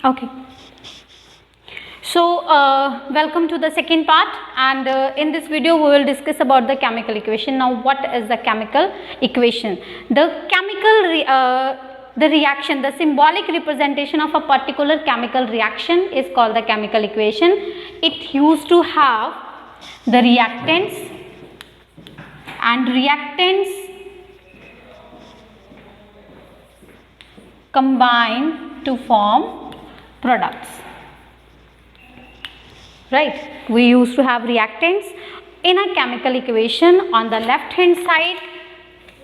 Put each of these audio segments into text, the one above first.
Okay. So welcome to the second part, and in this video we will discuss about the chemical equation. Now what is the chemical equation? The reaction, the symbolic representation of a particular chemical reaction is called the chemical equation. It used to have the reactants, and reactants combine to form products. Right, we used to have reactants in a chemical equation. On the left hand side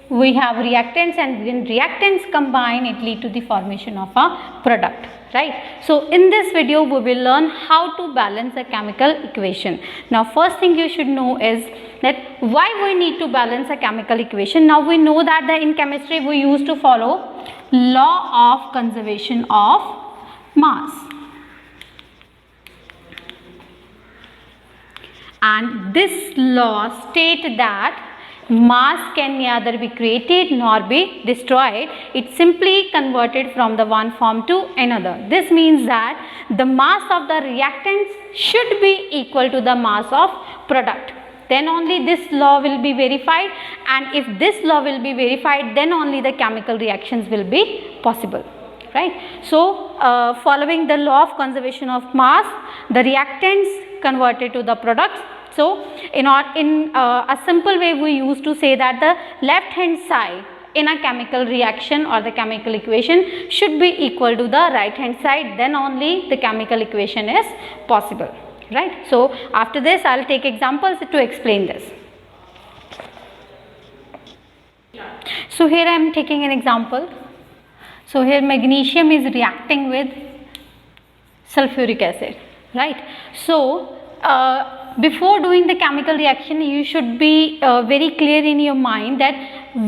we have reactants, and when reactants combine it lead to the formation of a product. Right, so in this video we will learn how to balance a chemical equation. Now first thing you should know is that why we need to balance a chemical equation. Now we know that in chemistry we used to follow law of conservation of mass. And this law states that mass can neither be created nor be destroyed. It's simply converted from the one form to another. This means that the mass of the reactants should be equal to the mass of product. Then only this law will be verified, and if this law will be verified, then only the chemical reactions will be possible. Right. So following the law of conservation of mass, the reactants converted to the products. So in a simple way we used to say that the left hand side in a chemical reaction or the chemical equation should be equal to the right hand side, then only the chemical equation is possible. Right. So after this I will take examples to explain this. So here I am taking an example. So here magnesium is reacting with sulfuric acid, right? So before doing the chemical reaction you should be very clear in your mind that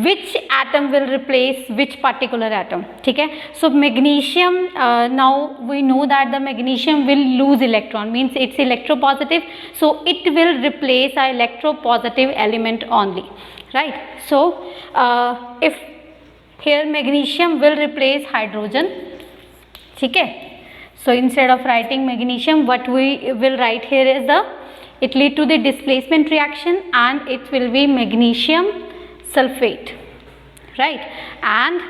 which atom will replace which particular atom. Okay? So magnesium, now we know that the magnesium will lose electron, means it's electropositive, so it will replace a electropositive element only, right? So if here magnesium will replace hydrogen. Okay? So instead of writing magnesium, what we will write here is it lead to the displacement reaction, and it will be magnesium sulfate, right? And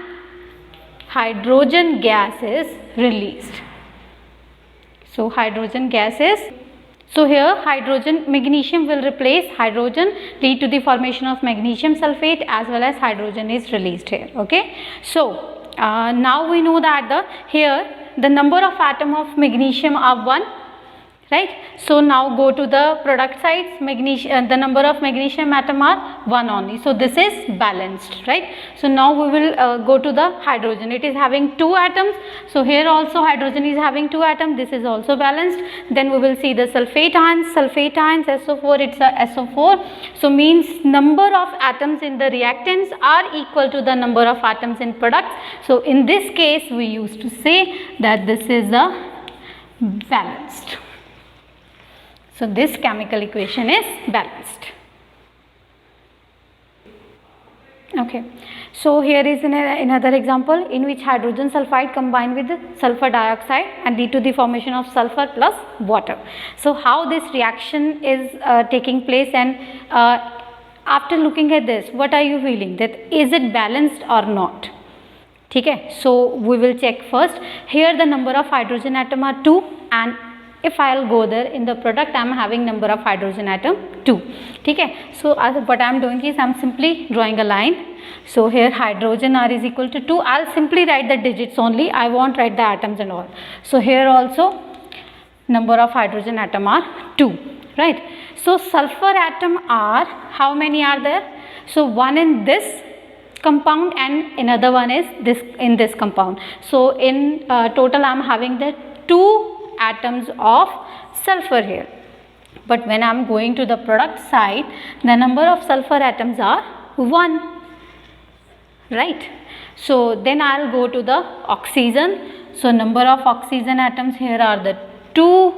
hydrogen gas is released. So hydrogen gas is, so here magnesium will replace hydrogen, lead to the formation of magnesium sulfate, as well as hydrogen is released here. Okay, so now we know that here the number of atom of magnesium are 1, right? So now go to the product side, the number of magnesium atom are 1 only, so this is balanced, right? So now we will go to the hydrogen. It is having 2 atoms, so here also hydrogen is having 2 atoms, this is also balanced. Then we will see the sulfate ions, SO4, it's a SO4, so means number of atoms in the reactants are equal to the number of atoms in products. So in this case we used to say that this is a balanced. So this chemical equation is balanced. Okay, so here is another example in which hydrogen sulfide combined with sulfur dioxide and lead to the formation of sulfur plus water. So how this reaction is taking place, and after looking at this, what are you feeling, that is it balanced or not? Okay, so we will check first. Here the number of hydrogen atom are 2, and if I will go there in the product I am having number of hydrogen atom 2. Okay, so what I am doing is I am simply drawing a line. So here hydrogen R is equal to 2. I will simply write the digits only, I won't write the atoms and all. So here also number of hydrogen atom are 2, right? So sulfur atom are, how many are there? So one in this compound and another one is in this compound. So in total I am having the 2 atoms of sulfur here, but when I am going to the product side the number of sulfur atoms are 1, right? So then I will go to the oxygen. So number of oxygen atoms here are the 2,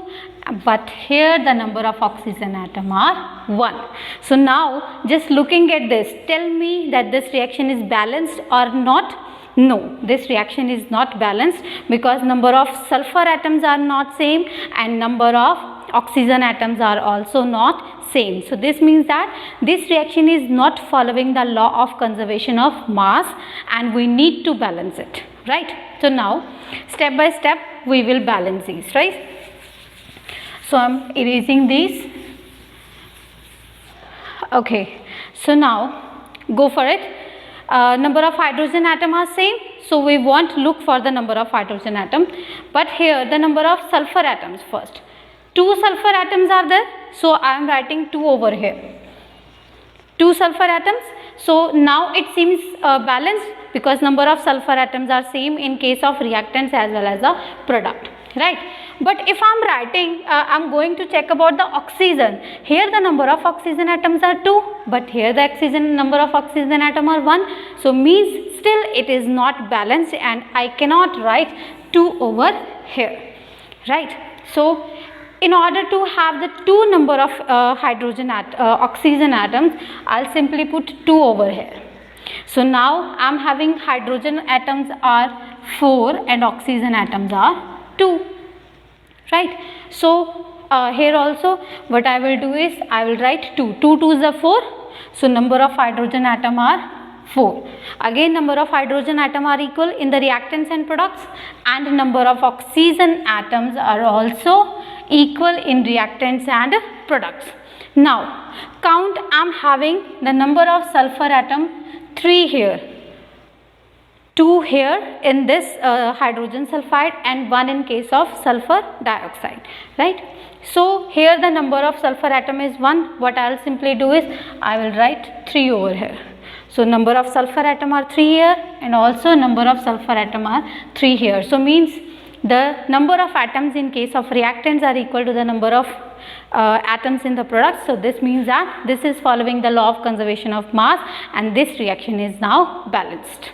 but here the number of oxygen atom are 1. So now just looking at this, tell me that this reaction is balanced or not. No, this reaction is not balanced because number of sulfur atoms are not same and number of oxygen atoms are also not same. So this means that this reaction is not following the law of conservation of mass and we need to balance it, right? So now step by step we will balance these, right? So I am erasing these. Okay, so now go for it. Number of hydrogen atom are same, so we won't look for the number of hydrogen atom, but here the number of sulfur atoms first. 2 sulfur atoms are there, so I am writing 2 over here. 2 sulfur atoms, so now it seems balanced because number of sulfur atoms are same in case of reactants as well as the product, right? But if I am writing, I am going to check about the oxygen. Here the number of oxygen atoms are 2, but here the number of oxygen atom are 1. So means still it is not balanced and I cannot write 2 over here, right? So in order to have the 2 number of oxygen atoms, I'll simply put 2 over here. So now I'm having hydrogen atoms are 4 and oxygen atoms are 2. Right. So here also what I will do is I will write 2. 2 2s are 4. So number of hydrogen atom are 4. Again number of hydrogen atom are equal in the reactants and products and number of oxygen atoms are also equal in reactants and products. Now count, I am having the number of sulfur atom 3 here, 2 here in this hydrogen sulfide and 1 in case of sulfur dioxide, right? So here the number of sulfur atom is 1. What I will simply do is I will write 3 over here. So number of sulfur atom are 3 here and also number of sulfur atom are 3 here. So means the number of atoms in case of reactants are equal to the number of atoms in the product. So this means that this is following the law of conservation of mass and this reaction is now balanced.